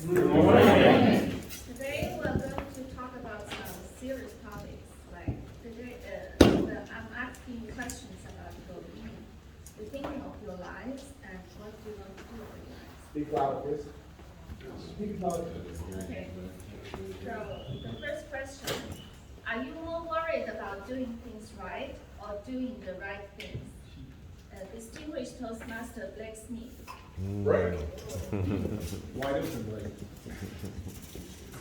Good morning. Today we're going to talk about some serious topics. Like today, I'm asking you questions about your meaning, the thinking of your lives, and what you want to do with your lives. Speak loud, please. Speak loud. Okay. So the first question: are you more worried about doing things right or doing the right things? Distinguished Toastmaster Blake Smith. Right. Why doesn't Blake?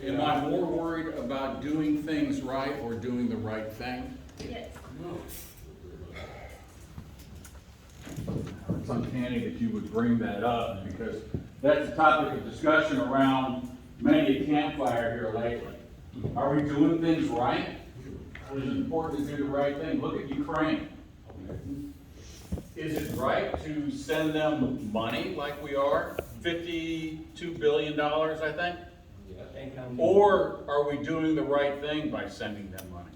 Am I more worried about doing things right or doing the right thing? Yes. It's uncanny that you would bring that up because that's a topic of discussion around many a campfire here lately. Are we doing things right? Or is it important to do the right thing? Look at Ukraine. Is it right to send them money like we are? $52 billion, I think? Or are we doing the right thing by sending them money?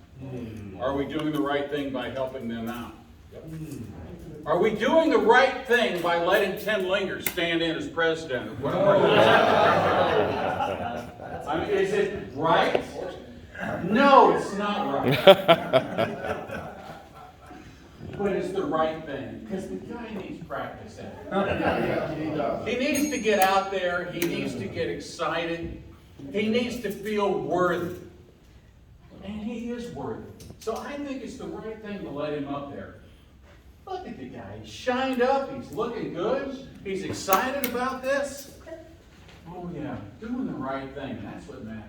Are we doing the right thing by helping them out? Are we doing the right thing by letting Tim Linger stand in as president? I mean, is it right? No, it's not right. But it's the right thing, because the guy needs practice at it. He needs to get out there, he needs to get excited, he needs to feel worthy. And he is worthy. So I think it's the right thing to let him up there. Look at the guy, he's shined up, he's looking good, he's excited about this. Oh yeah, doing the right thing, that's what matters.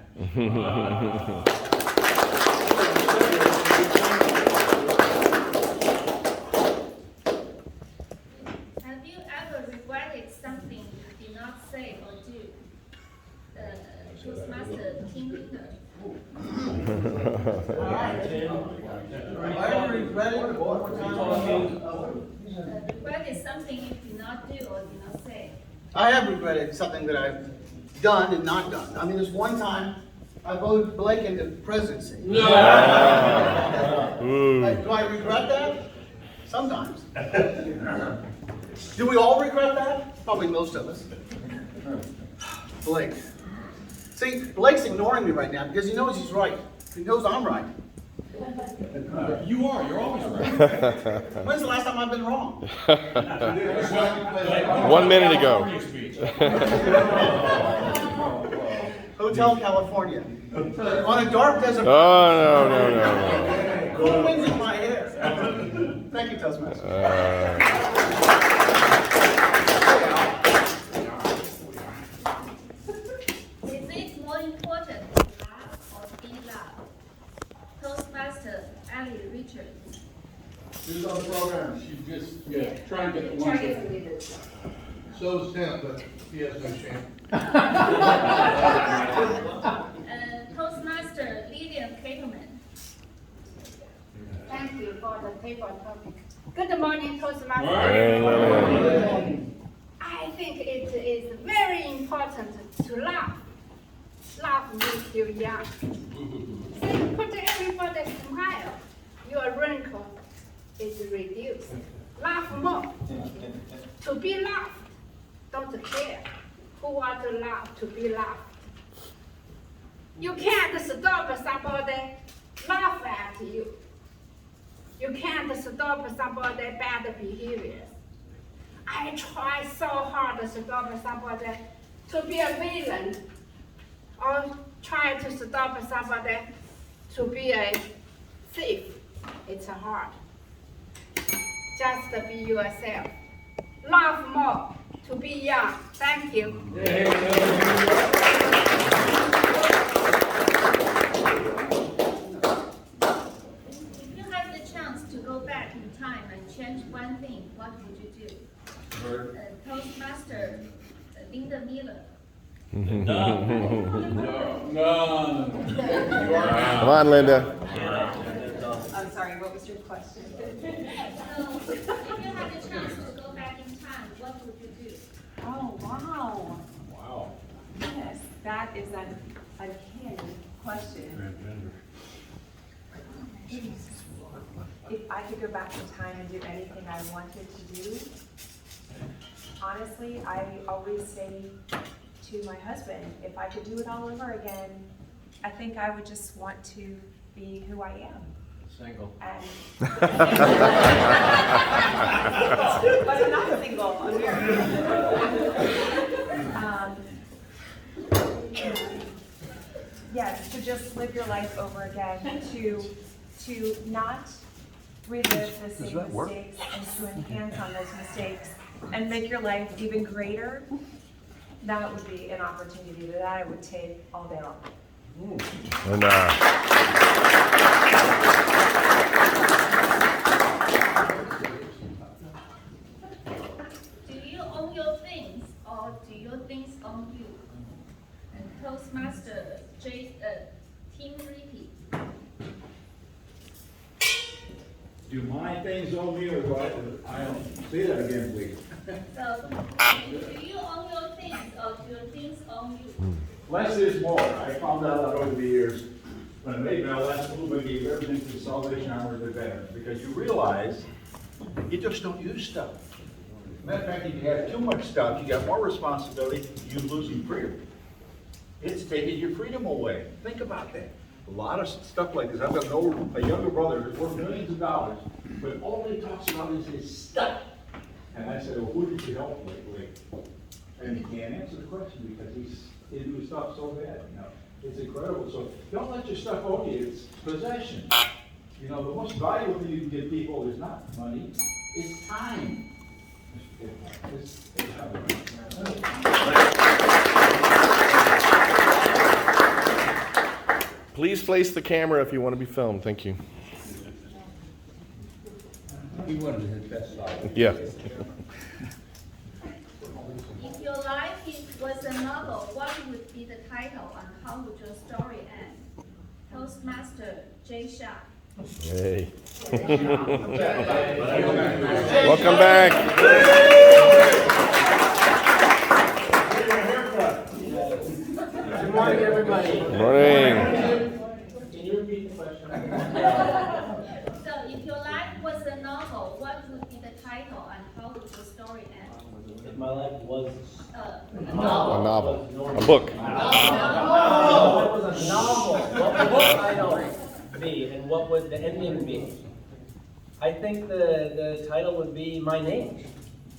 Have you ever regretted something you did not say or do? Toastmaster Tim Linger. Regretted something you did not do or did not say. I have regretted something that I've done and not done. I mean, there's one time I voted Blake into presidency. No. Do I regret that? Sometimes. Do we all regret that? Probably most of us. Blake. See, Blake's ignoring me right now because he knows he's right. He knows I'm right. You are, you're always right. When's the last time I've been wrong? 1 minute ago. Hotel California. On a dark desert. Oh, no. Cool winds in my hair. Thank you, Toastmaster. Is it more important to laugh or be loved? Toastmaster Ali Richards. Who's on the program? She's just, try and get the one. So Sam, but he has no shame. Toastmaster Lillian Caterman. Thank you for the table topic. Good morning, Toastmasters. I think it is very important to laugh. Laugh makes you young. So put everybody smile. Your wrinkle is reduced. Laugh more. To be laughed, don't care. Who want to laugh to be laughed? You can't stop somebody laugh at you. You can't stop somebody bad behavior. I try so hard to stop somebody to be a villain, or try to stop somebody to be a thief. It's hard. Just be yourself. Laugh more to be young. Thank you. Go back in time and change one thing, what would you do? Toastmaster Linda Miller. No. Come on, Linda. I'm sorry, what was your question? So, if you had the chance to go back in time, what would you do? Oh, wow. Wow. Yes, that is an uncanny question. If I could go back in time and do anything I wanted to do, honestly, I always say to my husband, if I could do it all over again, I think I would just want to be who I am. Single. And but I'm not single, I'm married. Yes, to just live your life over again, to not relive the same mistakes and to enhance on those mistakes and make your life even greater. That would be an opportunity that I would take all day long. And Do you own your things or do your things own you? And Toastmaster Team repeat. Do my things own me or do I don't say that again, please? So, do you own your things or do your things own you? Less is more. I found that out over the years. When I made my last move, I gave everything to the Salvation Army of the veterans, because you realize you just don't use stuff. Matter of fact, if you have too much stuff, you got more responsibility, you're losing freedom. It's taking your freedom away. Think about that. A lot of stuff like this. I've got a younger brother who's worth millions of dollars, but all he talks about is his stuff. And I said, well, who did you help lately? And he can't answer the question because he's into his stuff so bad, you know. It's incredible. So don't let your stuff own you. It's possession. You know, the most valuable thing you can give people is not money, it's time. please place the camera if you want to be filmed. Thank you. He wanted his best side. Yeah. If your life was a novel, what would be the title and how would your story end? Toastmaster J. Shah. Hey. Welcome back. Good morning, everybody. Morning. Can you repeat the question? So if your life was a novel, what would be the title and how would your story end? If my life was A novel. A book. if my life was a novel, what would the title be and what would the ending be? I think the title would be my name.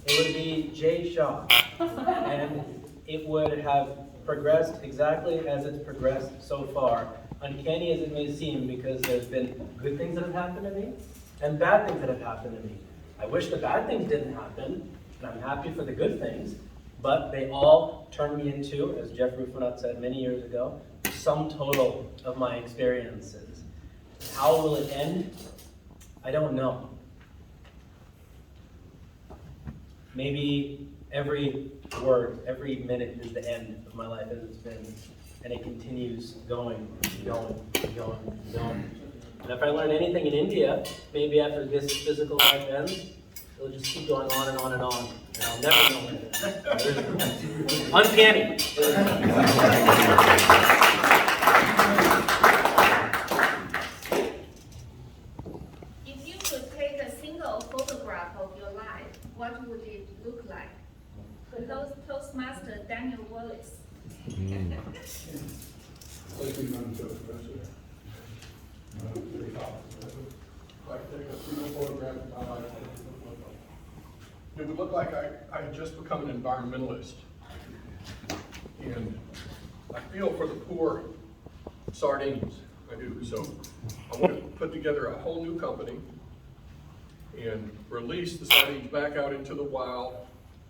It would be Jay Shaw. And it would have progressed exactly as it's progressed so far. Uncanny as it may seem, because there's been good things that have happened to me and bad things that have happened to me. I wish the bad things didn't happen, and I'm happy for the good things, but they all turned me into, as Jeff Rufinot said many years ago, the sum total of my experiences. How will it end? I don't know. Maybe every word, every minute is the end of my life as it's been, and it continues going, going, going, going. And if I learn anything in India, maybe after this physical life ends, it'll just keep going on and on and on, and I'll never know when it ends. Uncanny. If you could take a single photograph of your life, what would it look like? Toastmaster Daniel Wallace. It would look like I had just become an environmentalist. And I feel for the poor sardines, I do. So I want to put together a whole new company and release the sardines back out into the wild.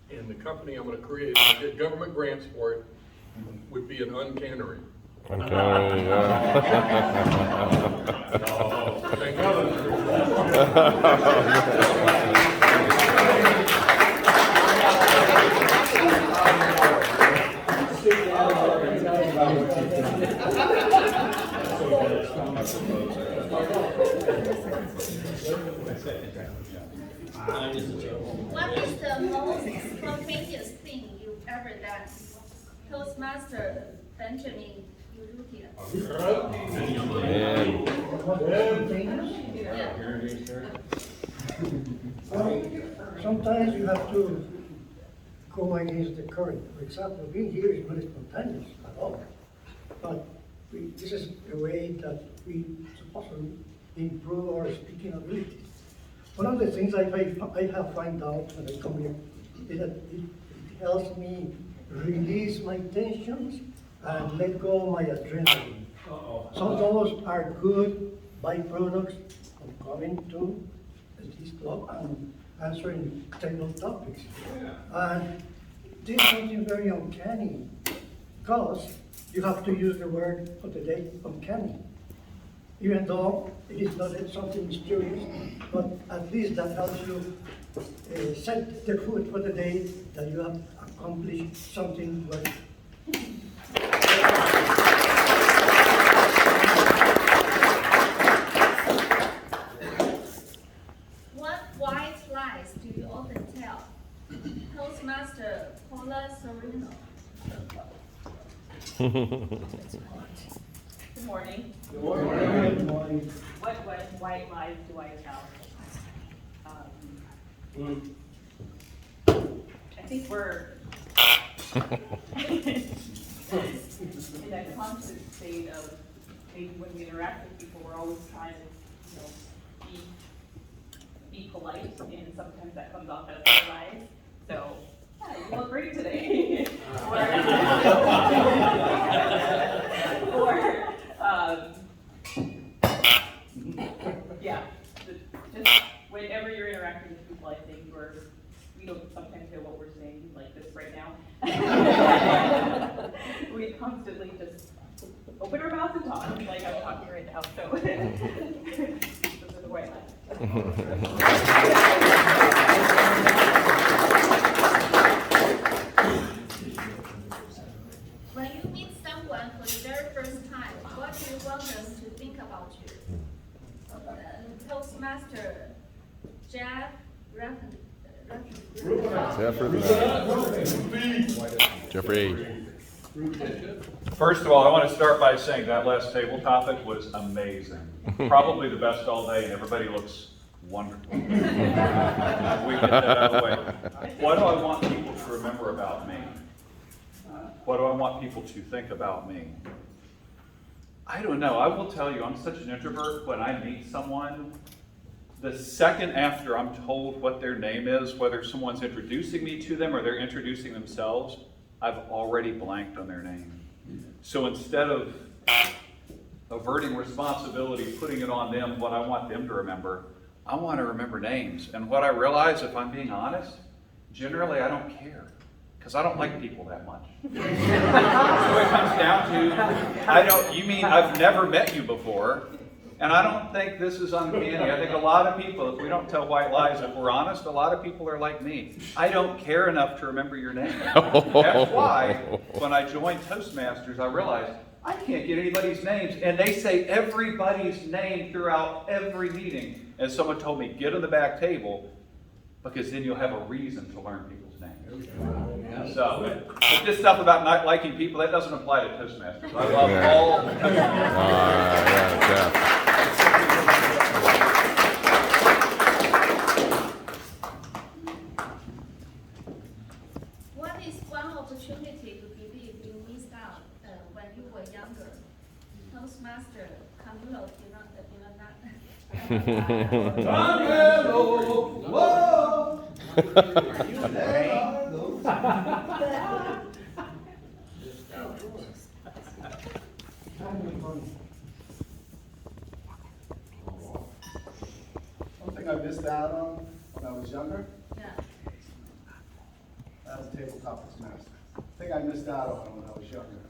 And the company I'm going to create, and get government grants for it, would be an uncannery. Okay. Thank What is the most spontaneous thing you've ever done? Toastmaster Benjamin Urrutia. Sometimes you have to go against the current. For example, being here is not spontaneous at all. But this is a way that we supposed to improve our speaking abilities. One of the things I have found out when I come here is that it helps me release my tensions and let go of my adrenaline. So those are good byproducts of coming to this club and answering technical topics. And this is something very uncanny, because you have to use the word for the day, uncanny. Even though it is not something mysterious, but at least that helps you set the food for the day that you have accomplished something well. What white lies do you often tell? Toastmaster Paula Sorino. Good morning. Good morning. Good morning. What white lies do I tell? I think we're in that constant state of maybe when we interact with people, we're always trying to, be polite, and sometimes that comes off as lies. So, yeah, you look great today. Yeah, just whenever you're interacting with people, I think we don't sometimes know what we're saying, like this right now. We constantly just open our mouths and talk, like I'm talking right now, so. Those are the white lies. When you meet someone for the very first time, what do you want them to think about you? Toastmaster Jeff Jeffrey. First of all, I want to start by saying that last table topic was amazing. Probably the best all day, and everybody looks wonderful. We get that out of the way. What do I want people to remember about me? What do I want people to think about me? I don't know. I will tell you, I'm such an introvert. When I meet someone, the second after I'm told what their name is, whether someone's introducing me to them or they're introducing themselves, I've already blanked on their name. So instead of averting responsibility, putting it on them, what I want them to remember, I want to remember names. And what I realize, if I'm being honest, generally I don't care, because I don't like people that much. So it comes down to, you mean I've never met you before, and I don't think this is uncanny. I think a lot of people, if we don't tell white lies, if we're honest, a lot of people are like me. I don't care enough to remember your name. That's why, when I joined Toastmasters, I realized I can't get anybody's names. And they say everybody's name throughout every meeting. And someone told me, get on the back table, because then you'll have a reason to learn people's names. So, but this stuff about not liking people, that doesn't apply to Toastmasters. I love all the Toastmasters. What is one opportunity to believe you missed out when you were younger? Toastmaster Camilo One thing I missed out on when I was younger, Yeah. that was tabletop Toastmasters. The thing I missed out on when I was younger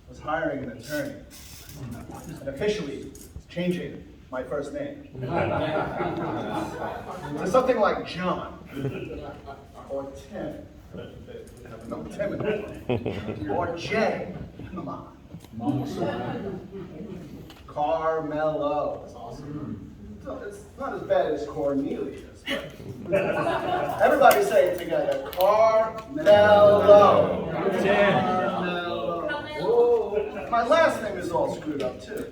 was hiring an attorney and officially changing my first name to something like John or Tim. No, Tim in it. Or Jay. Come on. Carmelo. That's awesome. So it's not as bad as Cornelius, but everybody say it together. Carmelo. Carmelo. My last name is all screwed up too.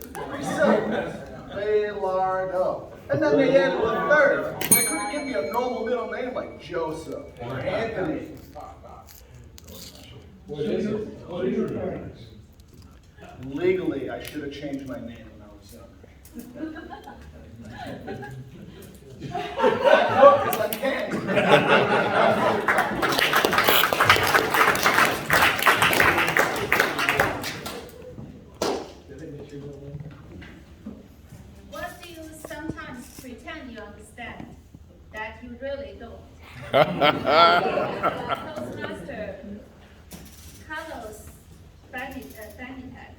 Baylardo. And then they added a third. They couldn't give me a normal middle name like Joseph or Anthony. What is it? What is your parents? Legally, I should have changed my name when I was younger. No, because I can't. What do you sometimes pretend you understand that you really don't? Toastmaster Carlos Danitag.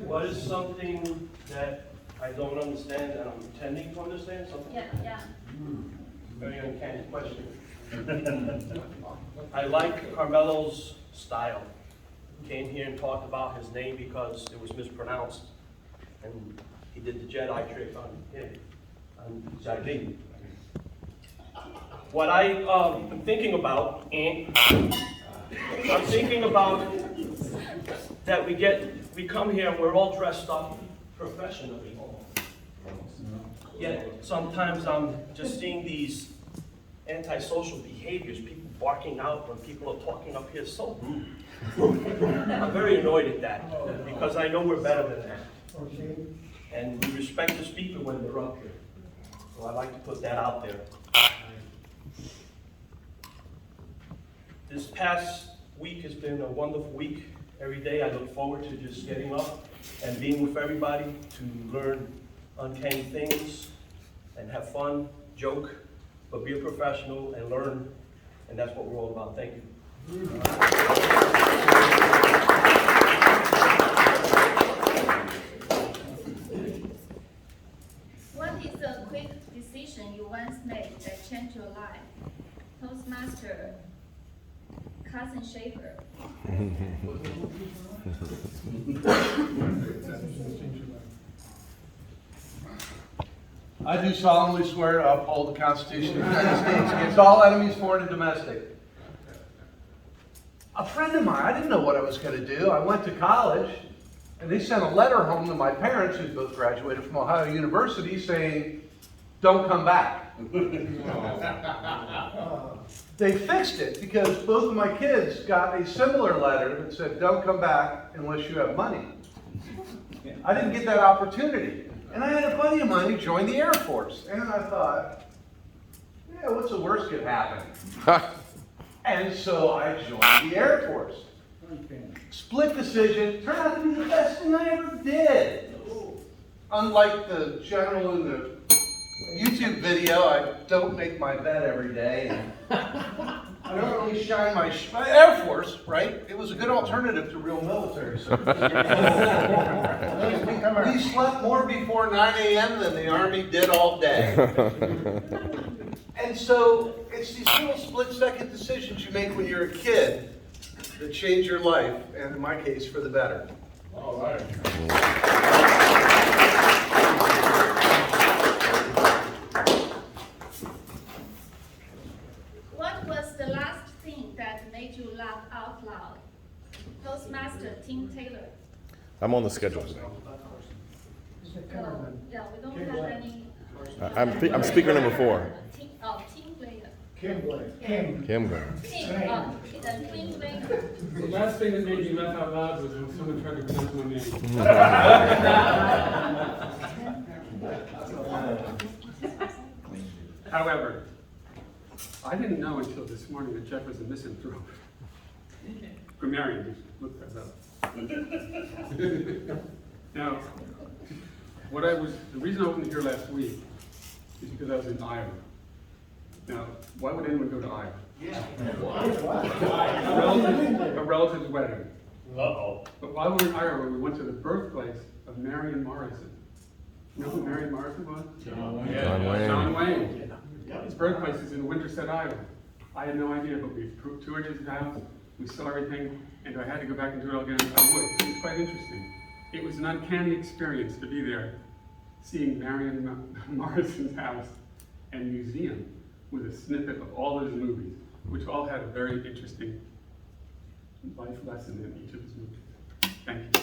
What is something that I don't understand and I'm pretending to understand? Something Yeah. very uncanny question. I like Carmelo's style. Came here and talked about his name because it was mispronounced. And he did the Jedi trick on him, on Jardine. What I'm thinking about, I'm thinking about that we come here and we're all dressed up professionally. Yet sometimes I'm just seeing these antisocial behaviors, people barking out when people are talking up here so rude. I'm very annoyed at that because I know we're better than that. And we respect the speaker when they're up here. So I'd like to put that out there. This past week has been a wonderful week. Every day I look forward to just getting up and being with everybody to learn uncanny things and have fun, joke, but be a professional and learn. And that's what we're all about. Thank you. What is a quick decision you once made that changed your life? Toastmaster Cousin Schaefer. I do solemnly swear to uphold the Constitution of the United States against all enemies, foreign and domestic. A friend of mine, I didn't know what I was going to do. I went to college, and they sent a letter home to my parents, who both graduated from Ohio University, saying, "Don't come back." They fixed it because both of my kids got a similar letter that said, "Don't come back unless you have money." I didn't get that opportunity. And I had a buddy of mine who joined the Air Force. And I thought, yeah, what's the worst could happen? And so I joined the Air Force. Split decision, turned out to be the best thing I ever did. Unlike the general in the YouTube video, I don't make my bed every day. I don't really shine my Air Force, right? It was a good alternative to real military service. We slept more before 9 a.m. than the Army did all day. And so it's these little split-second decisions you make when you're a kid that change your life, and in my case, for the better. All right. What was the last thing that made you laugh out loud? Toastmaster Tim Taylor. I'm on the schedule. Yeah, we don't have any. I'm speaker number 4. Team player. Kim Blaine. Kim Blaine. Team player. The last thing that made me laugh out loud was when someone tried to pronounce my name. However, I didn't know until this morning that Jeff was a misanthrope. Grammarian, look that up. Now, the reason I wasn't here last week is because I was in Iowa. Now, why would anyone go to Iowa? A relative's wedding. Uh-oh. But while we were in Iowa, we went to the birthplace of Marion Morrison. You know who Marion Morrison was? John Wayne. His birthplace is in Winterset, Iowa. I had no idea, but we toured his house, we saw everything, and I had to go back and do it all again. I would. It was quite interesting. It was an uncanny experience to be there, seeing Marion Morrison's house and museum with a snippet of all his movies, which all had a very interesting life lesson in each of his movies. Thank you.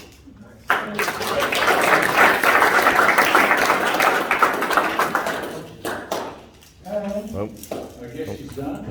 Nope. I guess you John?